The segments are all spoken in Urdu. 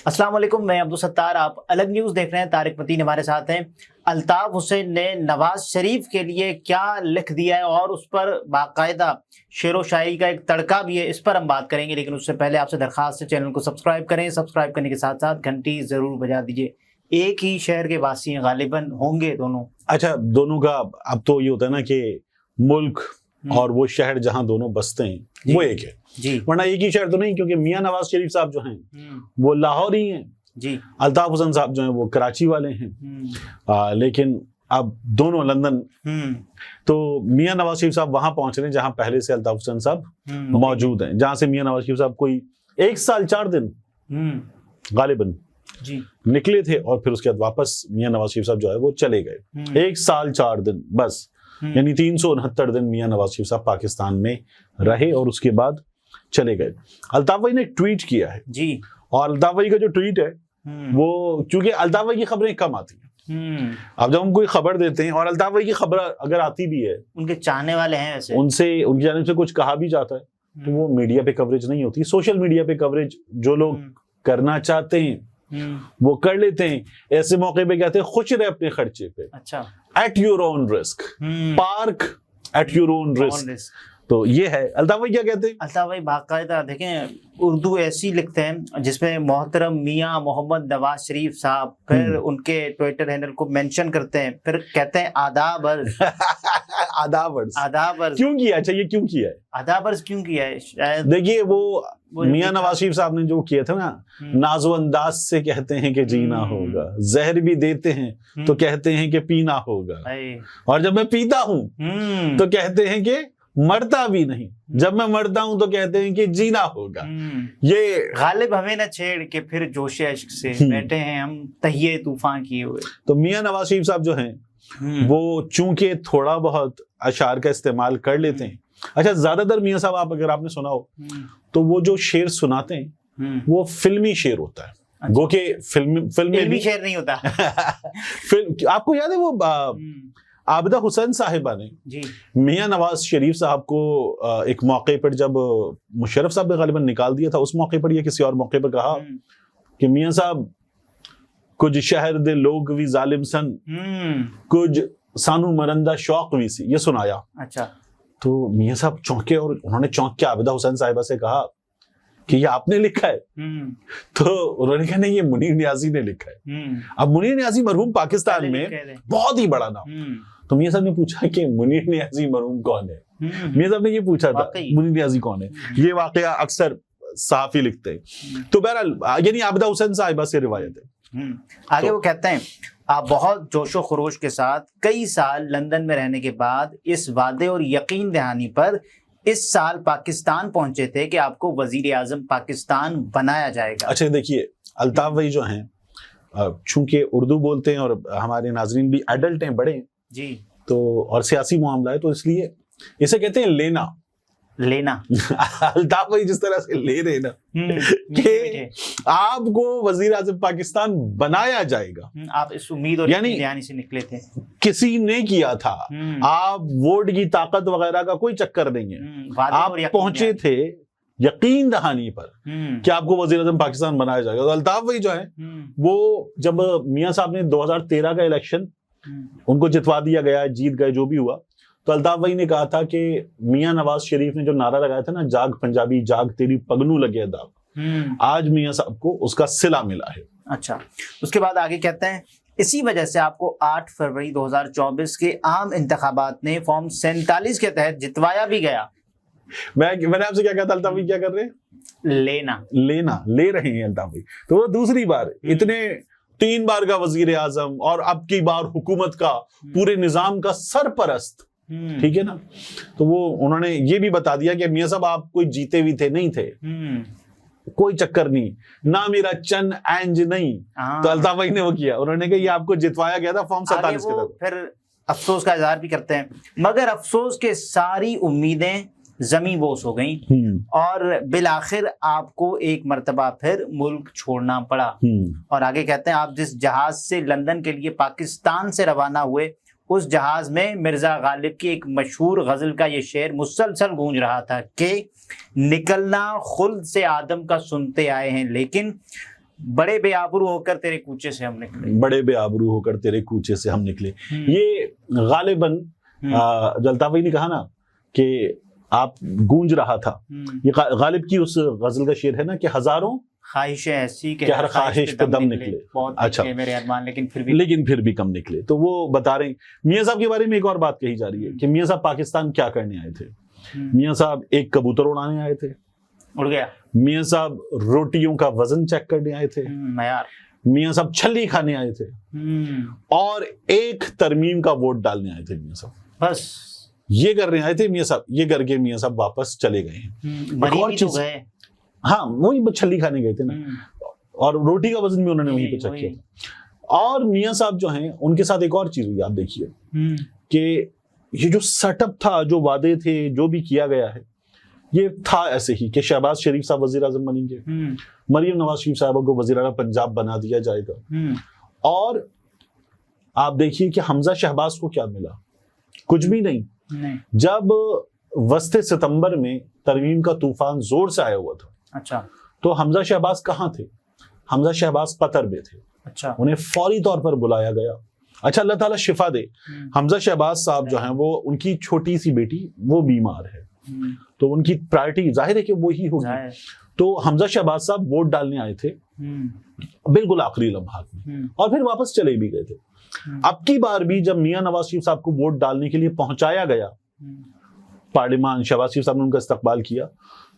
السلام علیکم، میں عبدالستار، آپ الگ نیوز دیکھ رہے ہیں۔ طارق متین ہمارے ساتھ ہیں۔ الطاف حسین نے نواز شریف کے لیے کیا لکھ دیا ہے اور اس پر باقاعدہ شعر و شاعری کا ایک تڑکا بھی ہے، اس پر ہم بات کریں گے، لیکن اس سے پہلے آپ سے درخواست ہے چینل کو سبسکرائب کریں، سبسکرائب کرنے کے ساتھ ساتھ گھنٹی ضرور بجا دیجئے۔ ایک ہی شہر کے واسی ہیں، غالباً ہوں گے دونوں۔ اچھا، دونوں کا اب تو یہ ہوتا ہے نا کہ ملک اور وہ شہر جہاں دونوں بستے ہیں وہ ایک ہے جی، ورنہ ایک ہی شہر تو نہیں، کیونکہ میاں نواز شریف صاحب جو ہیں وہ لاہور ہی ہیں جی، الطاف حسین صاحب جو ہیں وہ کراچی والے ہیں، لیکن اب دونوں لندن۔ تو میاں نواز شریف صاحب وہاں پہنچ رہے ہیں جہاں پہلے سے الطاف حسین صاحب موجود ہیں، جہاں سے میاں نواز شریف صاحب کوئی 1 سال 4 دن غالباً جی نکلے تھے، اور پھر اس کے بعد واپس میاں نواز شریف صاحب جو ہے وہ چلے گئے 1 سال 4 دن بس، یعنی 369 دن میاں نواز شریف صاحب پاکستان میں رہے اور اس کے بعد چلے گئے۔ الطاف بھائی نے ایک ٹویٹ کیا ہے جی، اور الطاف بھائی کا جو ٹویٹ ہے وہ، چونکہ الطاف بھائی کی خبریں کم آتی ہیں، اب جب ہم کوئی خبر دیتے ہیں اور الطاف بھائی کی خبر اگر آتی بھی ہے، ان کے چاہنے والے ہیں ویسے، ان کی جانب سے کچھ کہا بھی جاتا ہے تو وہ میڈیا پہ کوریج نہیں ہوتی، سوشل میڈیا پہ کوریج جو لوگ کرنا چاہتے ہیں وہ کر لیتے ہیں۔ ایسے موقع پہ کہتے ہیں خوش رہے اپنے خرچے پہ، اچھا، at your own risk, park at your own risk. تو یہ ہے۔ الطاف بھائی کیا کہتے ہیں؟ الطاف بھائی باقاعدہ دیکھیں اردو ایسی لکھتے ہیں جس میں محترم میاں محمد نواز شریف صاحب، پھر ان کے ٹویٹر ہینڈل کو مینشن کرتے ہیں، پھر کہتے ہیں آداب عرض۔ آداب عرض آداب عرض کیوں کیا؟ اچھا، یہ کیوں کیا ہے؟ آداب عرض کیوں کیا ہے؟ شاید دیکھیے وہ میاں نواز شریف صاحب نے جو کیا تھا نا، ناز و انداز سے کہتے ہیں کہ جینا ہوگا، زہر بھی دیتے ہیں تو کہتے ہیں کہ پینا ہوگا، اور جب میں پیتا ہوں تو کہتے ہیں کہ مرتا بھی نہیں، جب میں مرتا ہوں تو کہتے ہیں کہ جینا ہوگا۔ یہ غالب ہمیں نہ چھیڑ کے پھر جوش عشق سے بیٹھے ہیں ہم تہیے طوفان کیے ہوئے۔ تو میاں نواز شریف صاحب جو ہیں وہ چونکہ تھوڑا بہت اشعار کا استعمال کر لیتے ہیں۔ اچھا، زیادہ تر میاں صاحب اگر آپ نے سنا ہو تو وہ جو شعر سناتے ہیں وہ فلمی شعر ہوتا ہے، گو کہ فلمی شعر نہیں ہوتا۔ آپ کو یاد ہے وہ عابدہ حسین صاحبہ نے میاں نواز شریف صاحب کو ایک موقع پر، جب مشرف صاحب نے غالباً نکال دیا تھا اس موقع پر یا کسی اور موقع پر، کہا کہ میاں صاحب کچھ شہر دے لوگ بھی ظالم سن، کچھ سانو مرندہ شوق بھی سی، یہ سنایا۔ اچھا، تو میاں صاحب چونکے، اور انہوں نے چونک کے عابدہ حسین صاحبہ سے کہا کہ یہ آپ نے لکھا ہے؟ تو انہوں نے کہا نہیں، یہ منیر نیازی نے لکھا ہے۔ اب منیر نیازی مرحوم پاکستان میں بہت ہی بڑا نام، تو میاں صاحب نے پوچھا کہ منیر نیازی مرحوم کون ہے؟ میاں صاحب نے یہ پوچھا تھا منیر نیازی کون ہے۔ یہ واقعہ اکثر صحافی لکھتے ہیں۔ تو بہرحال یعنی عابدہ حسین صاحبہ سے روایت ہے۔ آگے وہ کہتے ہیں آپ بہت جوش و خروش کے ساتھ کئی سال لندن میں رہنے کے بعد اس وعدے اور یقین دہانی پر اس سال پاکستان پہنچے تھے کہ آپ کو وزیر اعظم پاکستان بنایا جائے گا۔ اچھا دیکھیے، الطاف بھائی جو ہیں چونکہ اردو بولتے ہیں اور ہمارے ناظرین بھی ایڈلٹ ہیں، بڑے ہیں جی، تو اور سیاسی معاملہ ہے، تو اس لیے اسے کہتے ہیں لینا۔ الطاف بھائی جس طرح سے لے رہے نا کہ آپ کو وزیر اعظم پاکستان بنایا جائے گا، آپ اس امید اور یعنی سے نکلے تھے، کسی نے کیا تھا، آپ ووٹ کی طاقت وغیرہ کا کوئی چکر نہیں ہے، آپ پہنچے تھے یقین دہانی پر کہ آپ کو وزیر اعظم پاکستان بنایا جائے گا۔ تو الطاف بھائی جو ہے وہ جب میاں صاحب نے 2013 کا الیکشن ان کو جتوا دیا گیا، جیت گئے جو بھی ہوا، تو الطاف بھائی نے کہا تھا کہ میاں نواز شریف نے جو نعرہ لگایا تھا نا، جاگ پنجابی جاگ تیری پگنو لگے داغ، آج میاں صاحب کو اس کا صلہ ملا ہے۔ اچھا، اس کے بعد آگے کہتے ہیں اسی وجہ سے آپ کو 8 فروری 2024 کے عام انتخابات نے فارم 47 کے تحت جتوایا بھی گیا۔ میں نے آپ سے کیا کہا تھا، الطاف بھائی کیا کر رہے ہیں؟ لینا لے رہے ہیں الطاف بھائی۔ تو وہ دوسری بار اتنے 3 بار کا وزیر اعظم اور اب کی بار حکومت کا پورے نظام کا سرپرست، ٹھیک ہے نا، تو وہ انہوں نے یہ بھی بتا دیا کہ میاں صاحب آپ کوئی جیتے ہوئی تھے نہیں تھے، کوئی چکر نہیں، نہ میرا چن اینج نہیں۔ تو الطاف بھائی نے وہ کیا، انہوں نے کہا یہ آپ کو جتوایا گیا تھا فارم 47 کے تحت۔ پھر افسوس کا اظہار بھی کرتے ہیں، مگر افسوس کے ساری امیدیں زمیں بوس ہو گئیں اور بالآخر آپ کو ایک مرتبہ پھر ملک چھوڑنا پڑا۔ اور آگے کہتے ہیں آپ جس جہاز سے لندن کے لیے پاکستان سے روانہ ہوئے، اس جہاز میں مرزا غالب کی ایک مشہور غزل کا یہ شعر مسلسل گونج رہا تھا کہ نکلنا خلد سے آدم کا سنتے آئے ہیں، لیکن بڑے بے آبرو ہو کر تیرے کوچے سے ہم نکلے، بڑے بے آبرو ہو کر تیرے کوچے سے ہم نکلے. یہ غالباً جو الطاف نے کہا نا کہ آپ گونج رہا تھا، یہ غالب کی اس غزل کا شعر ہے نا کہ ہزاروں خواہشیں ایسی کہ ہر خواہش پہ دم نکلے. اچھا، میرے ارمان لیکن پھر بھی کم نکلے. تو وہ بتا رہے ہیں میاں صاحب کے بارے میں ایک اور بات کہی جا رہی ہے کہ میاں صاحب پاکستان کیا کرنے آئے تھے. میاں صاحب ایک کبوتر اڑانے آئے تھے، اڑ گیا. میاں صاحب روٹیوں کا وزن چیک کرنے آئے تھے. میاں صاحب چھلی کھانے آئے تھے، اور ایک ترمیم کا ووٹ ڈالنے آئے تھے. میاں صاحب بس یہ کرنے آئے تھے. میاں صاحب یہ کر کے میاں صاحب واپس چلے گئے ہیں. ہاں وہی چھلی کھانے گئے تھے نا، اور روٹی کا وزن بھی انہوں نے وہیں پہ چیک کیا. اور میاں صاحب جو ہیں ان کے ساتھ ایک اور چیز ہوئی، آپ دیکھیے کہ یہ جو سیٹ اپ تھا، جو وعدے تھے، جو بھی کیا گیا ہے، یہ تھا ایسے ہی کہ شہباز شریف صاحب وزیر اعظم بنیں گے، مریم نواز شریف صاحبہ کو وزیر اعلیٰ پنجاب بنا دیا جائے گا. اور آپ دیکھیے کہ حمزہ شہباز کو کیا ملا، کچھ بھی نہیں. جب وسط ستمبر میں ترمیم کا طوفان زور سے آیا ہوا تھا، اچھا، تو حمزہ شہباز کہاں تھے؟ حمزہ شہباز قطر میں تھے. اچھا، انہیں فوری طور پر بلایا گیا. اچھا، اللہ تعالیٰ شفا دے. حمزہ شہباز صاحب جو ہیں وہ ان کی چھوٹی سی بیٹی وہ بیمار ہے، تو ان کی پرائرٹی ظاہر ہے کہ وہی ہوگی. تو حمزہ شہباز صاحب ووٹ ڈالنے آئے تھے بالکل آخری لمحات میں، اور پھر واپس چلے بھی گئے تھے. اب کی بار بھی جب میاں نواز شریف صاحب کو ووٹ ڈالنے کے لیے پہنچایا گیا پارلیمان، شہباز شریف صاحب نے ان کا استقبال کیا،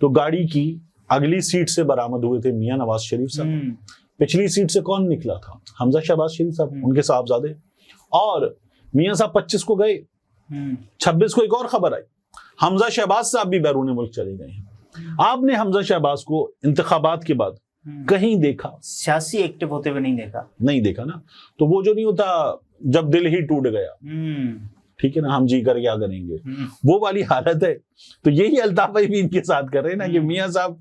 تو گاڑی کی اگلی سیٹ سے برآمد ہوئے تھے میاں نواز شریف صاحب. پچھلی سیٹ سے کون نکلا تھا؟ حمزہ شہباز شریف صاحب، ان کے صاحبزادے. اور میاں صاحب 25 کو گئے، 26 کو ایک اور خبر آئی، حمزہ شہباز صاحب بھی بیرون ملک چلے گئے ہیں. آپ نے حمزہ شہباز کو انتخابات کے بعد کہیں دیکھا؟ سیاسی ایکٹیو ہوتے ہوئے نہیں دیکھا نا. تو وہ جو نہیں ہوتا جب دل ہی ٹوٹ گیا، ٹھیک ہے نا، ہم جی کر کیا کریں گے، وہ والی حالت ہے. تو یہی الطاف بھائی بھی ان کے ساتھ کر رہے ہیں نا کہ میاں صاحب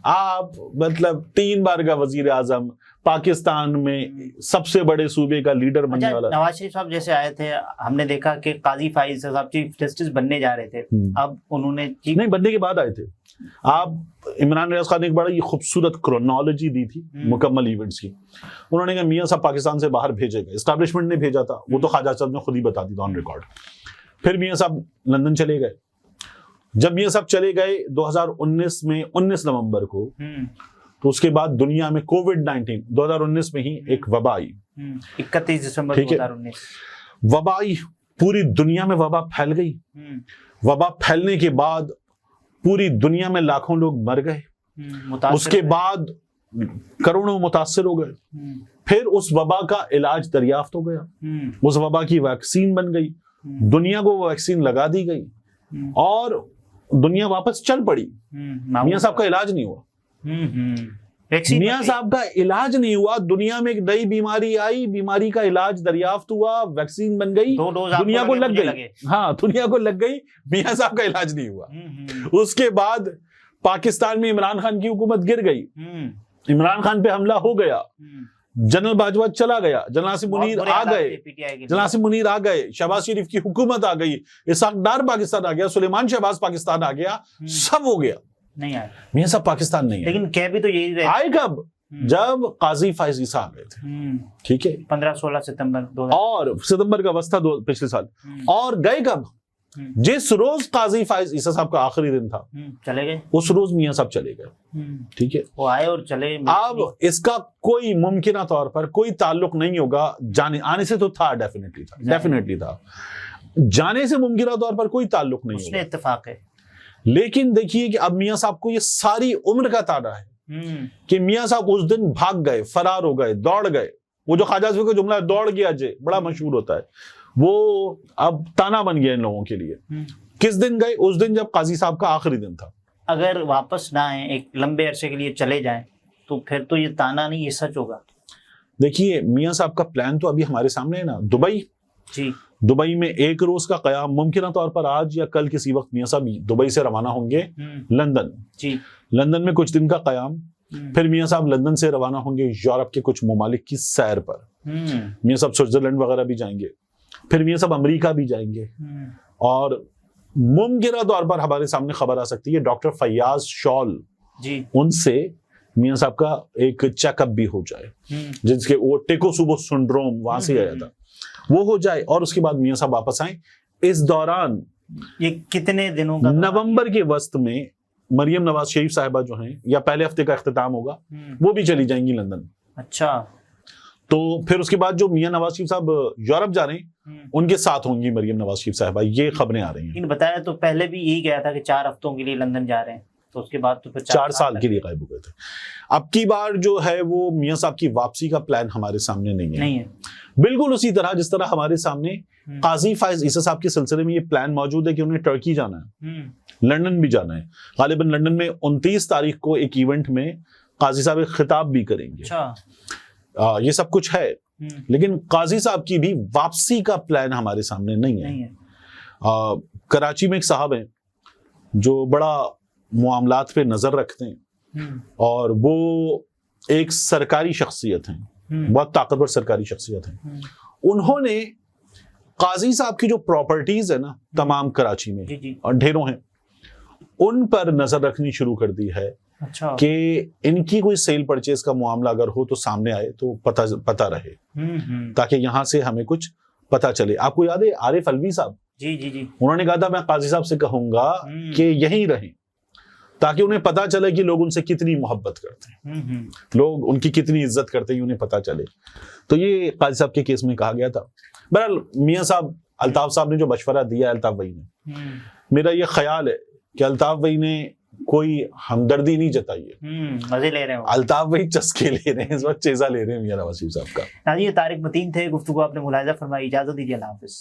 آپ مطلب 3 بار کا وزیر اعظم، پاکستان میں سب سے بڑے صوبے کا لیڈر بننے والا. نواز شریف صاحب جیسے آئے تھے، ہم نے دیکھا کہ قاضی فائز صاحب چیف جسٹس بننے جا رہے تھے، اب انہوں نے نہیں بننے کے بعد آئے تھے. آپ عمران ریاض خان نے ایک بڑا یہ خوبصورت کرونالوجی دی تھی مکمل ایونٹس کی. انہوں نے کہا میاں صاحب پاکستان سے باہر بھیجے گئے، اسٹیبلشمنٹ نے بھیجا تھا، وہ تو خواجہ صاحب نے خود ہی بتا دی تھا آن ریکارڈ. پھر میاں صاحب لندن چلے گئے. جب میاں صاحب چلے گئے 2019 میں 19 نومبر کو، تو اس کے بعد دنیا میں کووڈ-19 2019 میں ہی ایک وبا آئی، 31 دسمبر 2019 وبا آئی. پوری دنیا میں وبا پھیل گئی. وبا پھیلنے کے بعد پوری دنیا میں لاکھوں لوگ مر گئے، اس کے بعد کروڑوں متاثر ہو گئے. پھر اس وبا کا علاج دریافت ہو گیا، اس وبا کی ویکسین بن گئی، دنیا کو وہ ویکسین لگا دی گئی، اور دنیا واپس چل پڑی. میاں صاحب کا علاج نہیں ہوا. میاں صاحب کا علاج نہیں ہوا. دنیا میں ایک نئی بیماری آئی، بیماری کا علاج دریافت ہوا، ویکسین بن گئی، دنیا کو لگ گئی. ہاں دنیا کو لگ گئی، میاں صاحب کا علاج نہیں ہوا. اس کے بعد پاکستان میں عمران خان کی حکومت گر گئی، عمران خان پہ حملہ ہو گیا، جنرل باجوہ چلا گیا، جنرل آصف منیر آ گئے، شہباز شریف کی حکومت آ گئی، اسحاق ڈار پاکستان آ گیا، سلیمان شہباز پاکستان آ گیا، سب ہو گیا. نہیں آئے میاں صاحب پاکستان نہیں آئے. لیکن کہہ بھی تو یہی رہے آئے کب؟ جب قاضی فائز عیسیٰ آ گئے تھے، ٹھیک ہے، 15-16 ستمبر اور ستمبر کا وسط تھا پچھلے سال. اور گئے کب؟ جس روز قاضی فائز عیسیٰ صاحب کا آخری دن تھا، چلے گئے، اس روز میاں صاحب چلے گئے. ٹھیک ہے، وہ آئے اور چلے. اب اس کا کوئی ممکنہ طور پر کوئی تعلق نہیں ہوگا آنے سے، تو تھا ڈیفینیٹلی تھا، جانے سے ممکنہ طور پر کوئی تعلق نہیں ہوگا، اتفاق ہے. لیکن دیکھیے کہ اب میاں صاحب کو یہ ساری عمر کا تانا ہے کہ میاں صاحب اس دن بھاگ گئے، فرار ہو گئے، دوڑ گئے. وہ جو خواجہ صاحب کا جملہ ہے دوڑ گیا جے، بڑا مشہور ہوتا ہے، وہ اب تانا بن گیا ان لوگوں کے لیے. کس دن گئے؟ اس دن جب قاضی صاحب کا آخری دن تھا. اگر واپس نہ آئیں، ایک لمبے عرصے کے لیے چلے جائیں، تو پھر تو یہ تانا نہیں، یہ سچ ہوگا. دیکھیے میاں صاحب کا پلان تو ابھی ہمارے سامنے ہے نا. دبئی میں 1 روز کا قیام، ممکنہ طور پر آج یا کل کسی وقت میاں صاحب دبئی سے روانہ ہوں گے لندن. لندن میں کچھ دن کا قیام، پھر میاں صاحب لندن سے روانہ ہوں گے یورپ کے کچھ ممالک کی سیر پر. میاں صاحب سوئٹزرلینڈ وغیرہ بھی جائیں گے، پھر میاں صاحب امریکہ بھی جائیں گے. اور ممکنہ طور پر ہمارے سامنے خبر آ سکتی ہے ڈاکٹر فیاض شال ان سے میاں صاحب کا ایک چیک اپ بھی ہو جائے، جس کے وہ ٹیکوسوبو سنڈروم وہاں سے آیا تھا وہ ہو جائے، اور اس کے بعد میاں صاحب واپس آئیں۔ اس دوران یہ کتنے دنوں کا؟ نومبر کے وسط میں مریم نواز شریف صاحبہ جو ہیں، یا پہلے ہفتے کا اختتام ہوگا، وہ بھی چلی جائیں گی لندن۔ اچھا، تو پھر اس کے بعد جو میاں نواز شریف صاحب یورپ جا رہے ہیں ان کے ساتھ ہوں گی مریم نواز شریف صاحبہ، یہ خبریں آ رہی ہیں۔ بتایا تو پہلے بھی یہی گیا تھا کہ 4 ہفتوں کے لیے لندن جا رہے ہیں، تو اس کے بعد تو پھر 4 سال کے لیے غائب ہو گئے تھے۔ اب کی بار جو ہے وہ میاں صاحب کی واپسی کا پلان ہمارے سامنے نہیں ہے، بالکل اسی طرح جس طرح ہمارے سامنے قاضی فائز عیسی صاحب کے سلسلے میں یہ پلان موجود ہے کہ انہیں ٹرکی جانا ہے، لندن بھی جانا ہے۔ غالباً لندن میں 29 تاریخ کو ایک ایونٹ میں قاضی صاحب ایک خطاب بھی کریں گے۔ یہ سب کچھ ہے، لیکن قاضی صاحب کی بھی واپسی کا پلان ہمارے سامنے نہیں ہے۔ کراچی میں ایک صاحب ہیں جو بڑا معاملات پہ نظر رکھتے ہیں، اور وہ ایک سرکاری شخصیت ہیں، بہت طاقتور سرکاری شخصیت ہیں۔ انہوں نے قاضی صاحب کی جو پراپرٹیز ہے نا تمام کراچی میں، اور ڈھیروں ہیں، ان پر نظر رکھنی شروع کر دی ہے کہ ان کی کوئی سیل پرچیز کا معاملہ اگر ہو تو سامنے آئے تو پتہ رہے، تاکہ یہاں سے ہمیں کچھ پتہ چلے۔ آپ کو یاد ہے عارف علوی صاحب، انہوں نے کہا تھا میں قاضی صاحب سے کہوں گا کہ یہیں رہیں، تاکہ انہیں پتا چلے کہ لوگ ان سے کتنی محبت کرتے ہیں، لوگ ان کی کتنی عزت کرتے ہیں، انہیں پتا چلے۔ تو یہ قاضی صاحب کے کیس میں کہا گیا تھا۔ بہرحال میاں صاحب، الطاف صاحب نے جو مشورہ دیا ہے الطاف بھائی نے، میرا یہ خیال ہے کہ الطاف بھائی نے کوئی ہمدردی نہیں جتائی ہے، مزے لے رہے ہیں الطاف بھائی، چسکے لے رہے ہیں اس وقت، چیزا لے رہے ہیں میاں نواز شریف صاحب کا۔ یہ طارق متین تھے، گفتگو آپ نے ملاحظہ فرمائی، اجازت دیجیے، اللہ حافظ۔